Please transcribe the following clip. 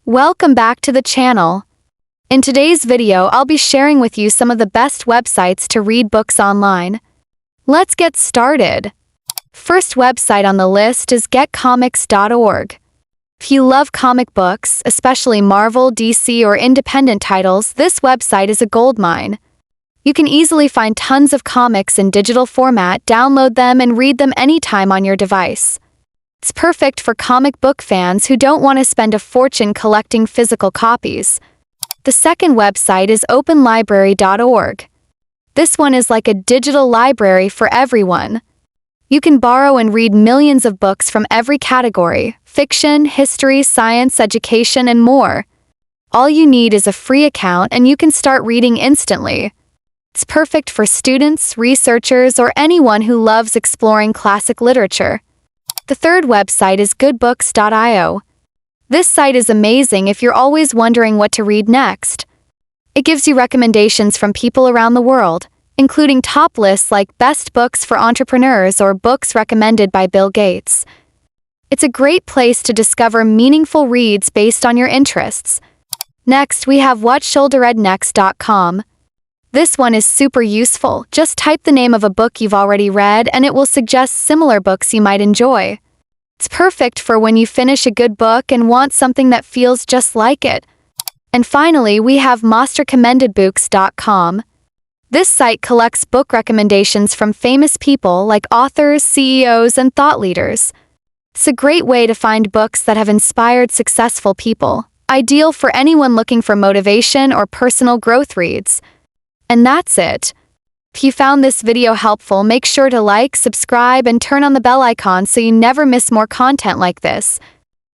Welcome back to the channel. In today's video, I'll be sharing with you some of the best websites to read books online. Let's get started. First website on the list is getcomics.org. If you love comic books, especially Marvel, DC, or independent titles, this website is a goldmine. You can easily find tons of comics in digital format, download them, and read them anytime on your device. It's perfect for comic book fans who don't want to spend a fortune collecting physical copies. The second website is openlibrary.org. This one is like a digital library for everyone. You can borrow and read millions of books from every category: fiction, history, science, education, and more. All you need is a free account and you can start reading instantly. It's perfect for students, researchers, or anyone who loves exploring classic literature. The third website is goodbooks.io. This site is amazing if you're always wondering what to read next. It gives you recommendations from people around the world, including top lists like best books for entrepreneurs or books recommended by Bill Gates. It's a great place to discover meaningful reads based on your interests. Next, we have whatshoulderednext.com. This one is super useful. Just type the name of a book you've already read and it will suggest similar books you might enjoy. It's perfect for when you finish a good book and want something that feels just like it. And finally, we have monstercommendedbooks.com. This site collects book recommendations from famous people like authors, CEOs, and thought leaders. It's a great way to find books that have inspired successful people, ideal for anyone looking for motivation or personal growth reads. And that's it. If you found this video helpful, make sure to like, subscribe, and turn on the bell icon so you never miss more content like this.